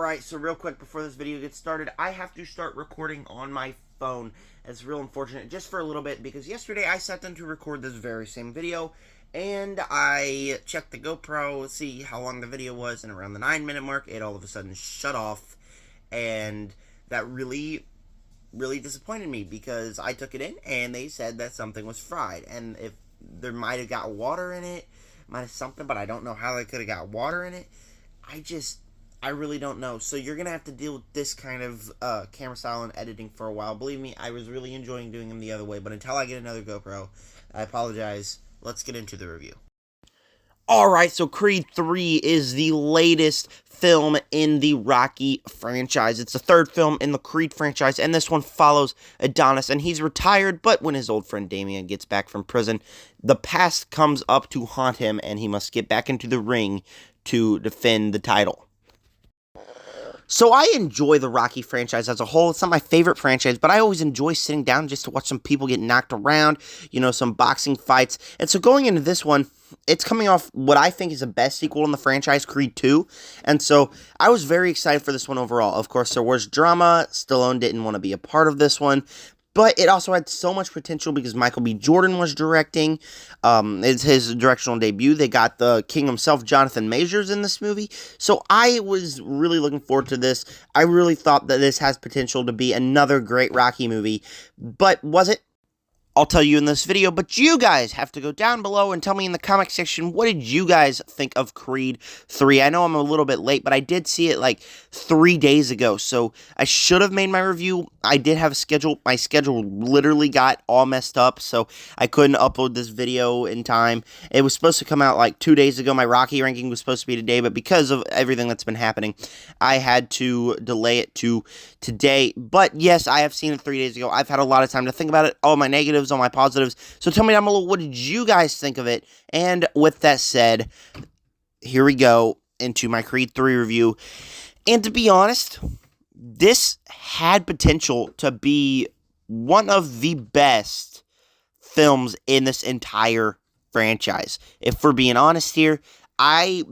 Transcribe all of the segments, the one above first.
Alright, so real quick before this video gets started, I have to start recording on my phone. It's real unfortunate, just for a little bit, because yesterday I sat down to record this very same video, and I checked the GoPro, see how long the video was, and around the 9-minute mark, it all of a sudden shut off, and that really disappointed me, because I took it in, and they said that something was fried, and if there might have got water in it, might have something, but I don't know how they could have got water in it. I really don't know. So you're going to have to deal with this kind of camera style and editing for a while. Believe me, I was really enjoying doing them the other way. But until I get another GoPro, I apologize. Let's get into the review. Alright, so Creed 3 is the latest film in the Rocky franchise. It's the third film in the Creed franchise, and this one follows Adonis, and he's retired, but when his old friend Damian gets back from prison, the past comes up to haunt him, and he must get back into the ring to defend the title. So I enjoy the Rocky franchise as a whole. It's not my favorite franchise, but I always enjoy sitting down just to watch some people get knocked around, you know, some boxing fights. And so going into this one, it's coming off what I think is the best sequel in the franchise, Creed 2. And so I was very excited for this one overall. Of course, there was drama. Stallone didn't want to be a part of this one. But it also had so much potential because Michael B. Jordan was directing. It's his directional debut. They got the king himself, Jonathan Majors, in this movie. So I was really looking forward to this. I really thought that this has potential to be another great Rocky movie. But was it? I'll tell you in this video, but you guys have to go down below and tell me in the comment section, what did you guys think of Creed 3? I know I'm a little bit late, but I did see it like 3 days ago, so I should have made my review. I did have a schedule. My schedule literally got all messed up, so I couldn't upload this video in time. It was supposed to come out like 2 days ago. My Rocky ranking was supposed to be today, but because of everything that's been happening, I had to delay it to today. But yes, I have seen it 3 days ago. I've had a lot of time to think about it, all my negatives, all my positives. So tell me down below, what did you guys think of it? And with that said, here we go into my Creed 3 review. And to be honest, this had potential to be one of the best films in this entire franchise. If we're being honest here, I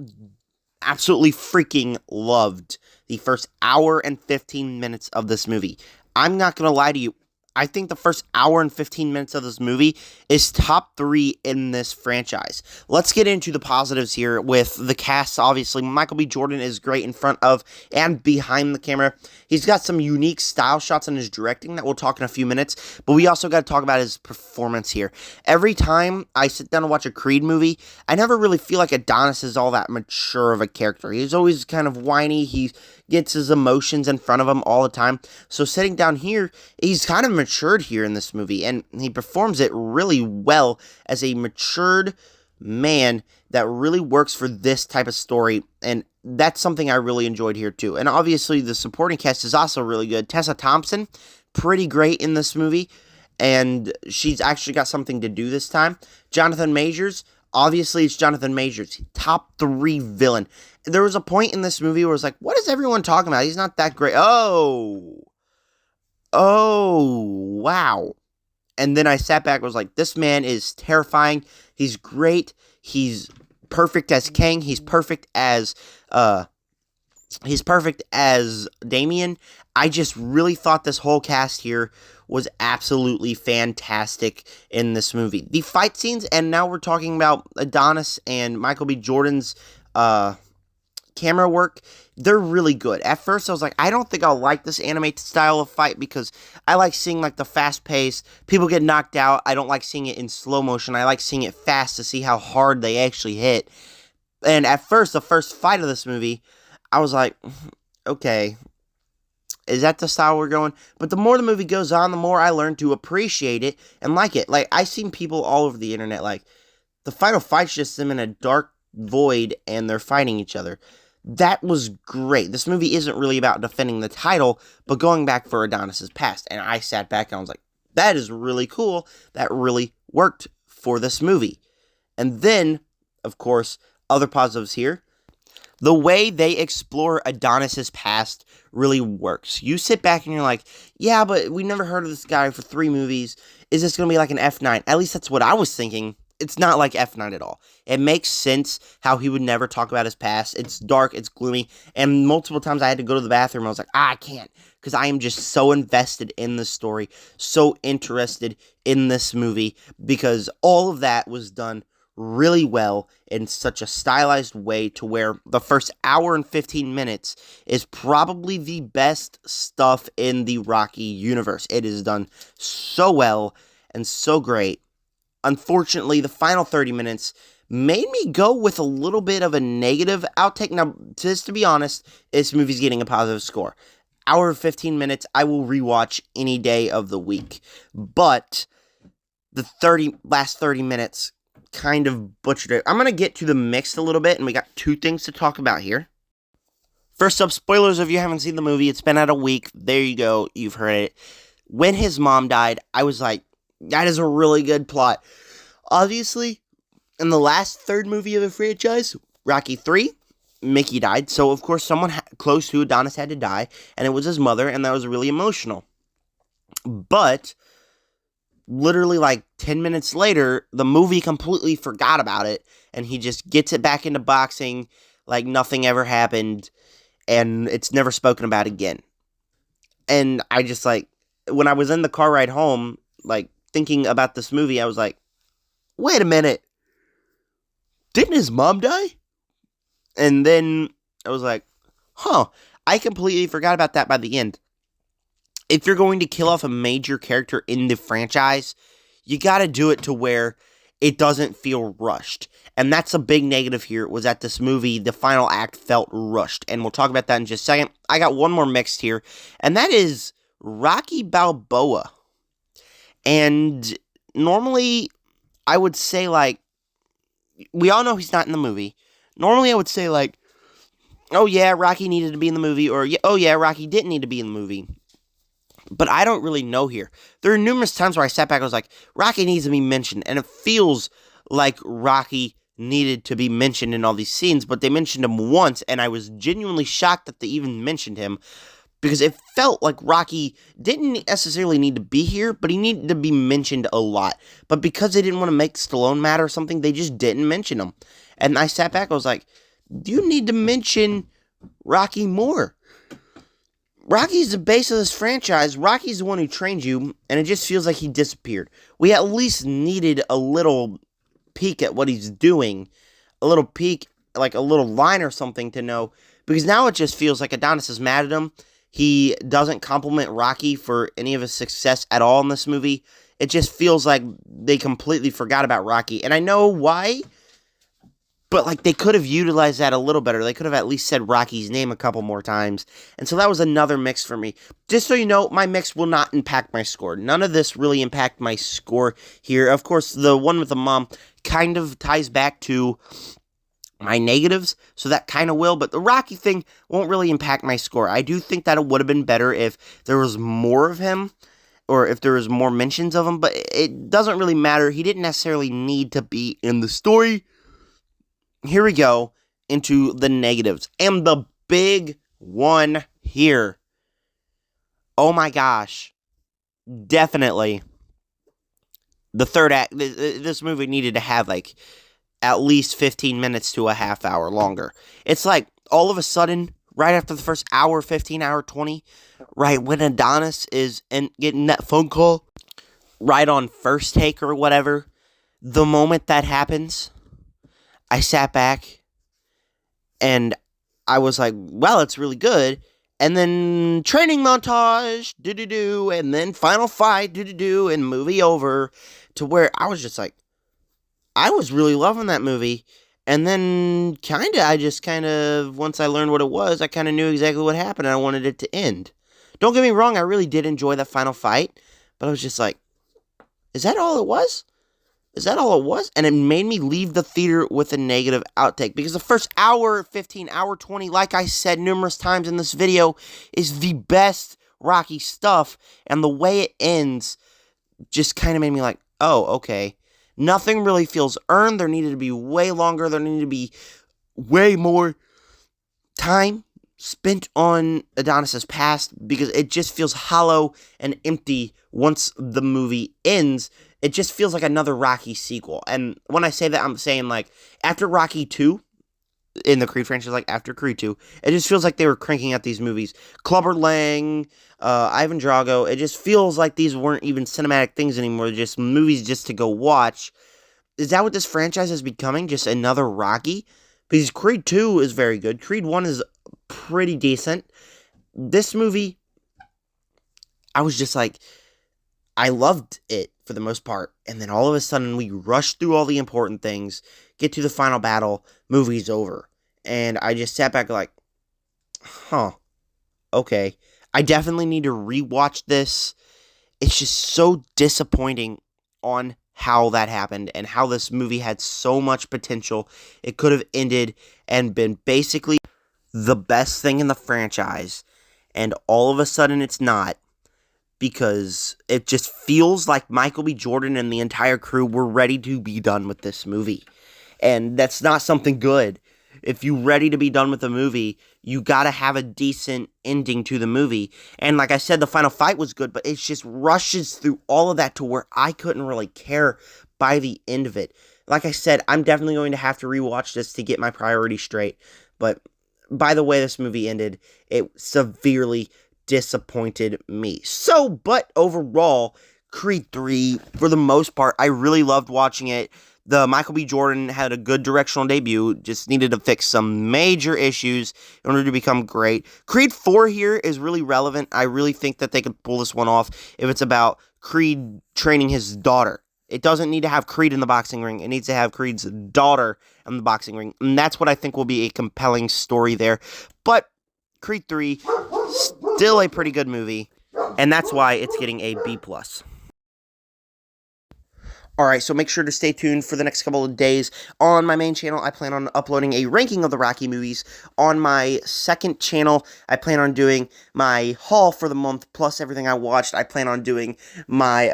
absolutely freaking loved the first hour and 15 minutes of this movie. I'm not going to lie to you. I think the first hour and 15 minutes of this movie is top 3 in this franchise. Let's get into the positives here with the cast. Obviously, Michael B. Jordan is great in front of and behind the camera. He's got some unique style shots in his directing that we'll talk in a few minutes, but we also got to talk about his performance here. Every time I sit down to watch a Creed movie, I never really feel like Adonis is all that mature of a character. He's always kind of whiny. He gets his emotions in front of him all the time. So sitting down here, he's kind of matured here in this movie, and he performs it really well as a matured man that really works for this type of story, and that's something I really enjoyed here too. And obviously the supporting cast is also really good. Tessa Thompson, pretty great in this movie, and she's actually got something to do this time. Jonathan Majors, obviously it's Jonathan Majors, top 3 villain. There was a point in this movie where it was like, what is everyone talking about? He's not that great. Oh, wow. And then I sat back and was like, this man is terrifying. He's great. He's perfect as Kang. He's perfect as Damian. I just really thought this whole cast here was absolutely fantastic in this movie. The fight scenes, and now we're talking about Adonis and Michael B. Jordan's camera work, they're really good. At first, I was like, I don't think I'll like this animated style of fight because I like seeing like the fast pace, people get knocked out. I don't like seeing it in slow motion. I like seeing it fast to see how hard they actually hit. And at first, the first fight of this movie, I was like, okay, is that the style we're going? But the more the movie goes on, the more I learn to appreciate it and like it. Like, I've seen people all over the internet, like, the final fight's just them in a dark void and they're fighting each other. That was great. This movie isn't really about defending the title, but going back for Adonis's past. And I sat back and I was like, that is really cool. That really worked for this movie. And then, of course, other positives here. The way they explore Adonis's past really works. You sit back and you're like, yeah, but we never heard of this guy for 3 movies. Is this going to be like an F9? At least that's what I was thinking it's not like F9 at all. It makes sense how he would never talk about his past. It's dark, it's gloomy, and multiple times I had to go to the bathroom. I was like, I can't, because I am just so invested in the story, so interested in this movie, because all of that was done really well in such a stylized way to where the first hour and 15 minutes is probably the best stuff in the Rocky universe. It is done so well and so great. Unfortunately, the final 30 minutes made me go with a little bit of a negative outtake. Now, just to be honest, this movie's getting a positive score. Hour of 15 minutes, I will rewatch any day of the week. But the last 30 minutes kind of butchered it. I'm going to get to the mixed a little bit, and we got two things to talk about here. First up, spoilers if you haven't seen the movie. It's been out a week. There you go. You've heard it. When his mom died, I was like, that is a really good plot. Obviously, in the last third movie of the franchise, Rocky 3, Mickey died. So, of course, someone close to Adonis had to die, and it was his mother, and that was really emotional. But literally like 10 minutes later, the movie completely forgot about it, and he just gets it back into boxing like nothing ever happened, and it's never spoken about again. And I just, like, when I was in the car ride home, like, thinking about this movie, I was like, wait a minute, didn't his mom die? And then I was like, huh, I completely forgot about that by the end. If you're going to kill off a major character in the franchise, you gotta do it to where it doesn't feel rushed. And that's a big negative here, was that this movie, the final act, felt rushed. And we'll talk about that in just a second. I got one more mixed here, and that is Rocky Balboa. And normally, I would say, like, we all know he's not in the movie. Normally, I would say, like, oh yeah, Rocky needed to be in the movie, or oh yeah, Rocky didn't need to be in the movie. But I don't really know here. There are numerous times where I sat back and was like, Rocky needs to be mentioned. And it feels like Rocky needed to be mentioned in all these scenes. But they mentioned him once, and I was genuinely shocked that they even mentioned him. Because it felt like Rocky didn't necessarily need to be here, but he needed to be mentioned a lot. But because they didn't want to make Stallone mad or something, they just didn't mention him. And I sat back and was like, you need to mention Rocky more. Rocky's the base of this franchise. Rocky's the one who trained you, and it just feels like he disappeared. We at least needed a little peek at what he's doing. A little peek, like a little line or something to know. Because now it just feels like Adonis is mad at him. He doesn't compliment Rocky for any of his success at all in this movie. It just feels like they completely forgot about Rocky. And I know why, but like they could have utilized that a little better. They could have at least said Rocky's name a couple more times. And so that was another mix for me. Just so you know, my mix will not impact my score. None of this really impact my score here. Of course, the one with the mom kind of ties back to my negatives, so that kind of will, but the Rocky thing won't really impact my score. I do think that it would have been better if there was more of him, or if there was more mentions of him, but it doesn't really matter. He didn't necessarily need to be in the story. Here we go into the negatives, and the big one here. Oh my gosh. Definitely. The third act, this movie needed to have, like, at least 15 minutes to a half hour longer. It's like, all of a sudden, right after the first hour, 15, hour 20, right when Adonis is getting that phone call, right on first take or whatever, the moment that happens, I sat back, and I was like, well, it's really good. And then training montage, do-do-do, and then final fight, do-do-do, and movie over, to where I was just like, I was really loving that movie, and then once I learned what it was, I kind of knew exactly what happened, and I wanted it to end. Don't get me wrong, I really did enjoy that final fight, but I was just like, is that all it was? Is that all it was? And it made me leave the theater with a negative outtake, because the first hour, 15, hour 20, like I said numerous times in this video, is the best Rocky stuff, and the way it ends just kind of made me like, oh, okay. Nothing really feels earned. There needed to be way longer. There needed to be way more time spent on Adonis's past, because it just feels hollow and empty once the movie ends. It just feels like another Rocky sequel. And when I say that, I'm saying, like, after Rocky 2, in the Creed franchise, like after Creed 2, it just feels like they were cranking out these movies. Clubber Lang, Ivan Drago, it just feels like these weren't even cinematic things anymore, just movies just to go watch. Is that what this franchise is becoming? Just another Rocky? Because Creed 2 is very good. Creed 1 is pretty decent. This movie, I was just like, I loved it for the most part. And then all of a sudden, we rush through all the important things, get to the final battle, movie's over. And I just sat back like, huh, okay. I definitely need to rewatch this. It's just so disappointing on how that happened and how this movie had so much potential. It could have ended and been basically the best thing in the franchise. And all of a sudden, it's not. Because it just feels like Michael B. Jordan and the entire crew were ready to be done with this movie. And that's not something good. If you're ready to be done with a movie, you gotta have a decent ending to the movie. And like I said, the final fight was good, but it just rushes through all of that to where I couldn't really care by the end of it. Like I said, I'm definitely going to have to rewatch this to get my priorities straight. But by the way this movie ended, it severely disappointed me. So, but overall, Creed 3, for the most part, I really loved watching it. The Michael B. Jordan had a good directional debut, just needed to fix some major issues in order to become great. Creed 4 here is really relevant. I really think that they could pull this one off if it's about Creed training his daughter. It doesn't need to have Creed in the boxing ring. It needs to have Creed's daughter in the boxing ring. And that's what I think will be a compelling story there. But Creed 3, still a pretty good movie, and that's why it's getting a B+. Alright, so make sure to stay tuned for the next couple of days. On my main channel, I plan on uploading a ranking of the Rocky movies. On my second channel, I plan on doing my haul for the month, plus everything I watched. I plan on doing my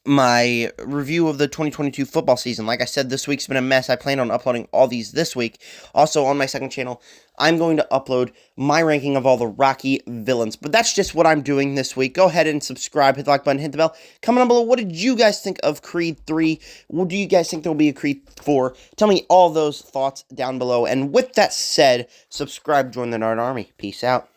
my review of the 2022 football season. Like I said, this week's been a mess. I plan on uploading all these this week. Also, on my second channel, I'm going to upload my ranking of all the Rocky villains. But that's just what I'm doing this week. Go ahead and subscribe, hit the like button, hit the bell. Comment down below, what did you guys think of Creed 3? What do you guys think there will be a Creed 4? Tell me all those thoughts down below. And with that said, subscribe, join the Nerd Army. Peace out.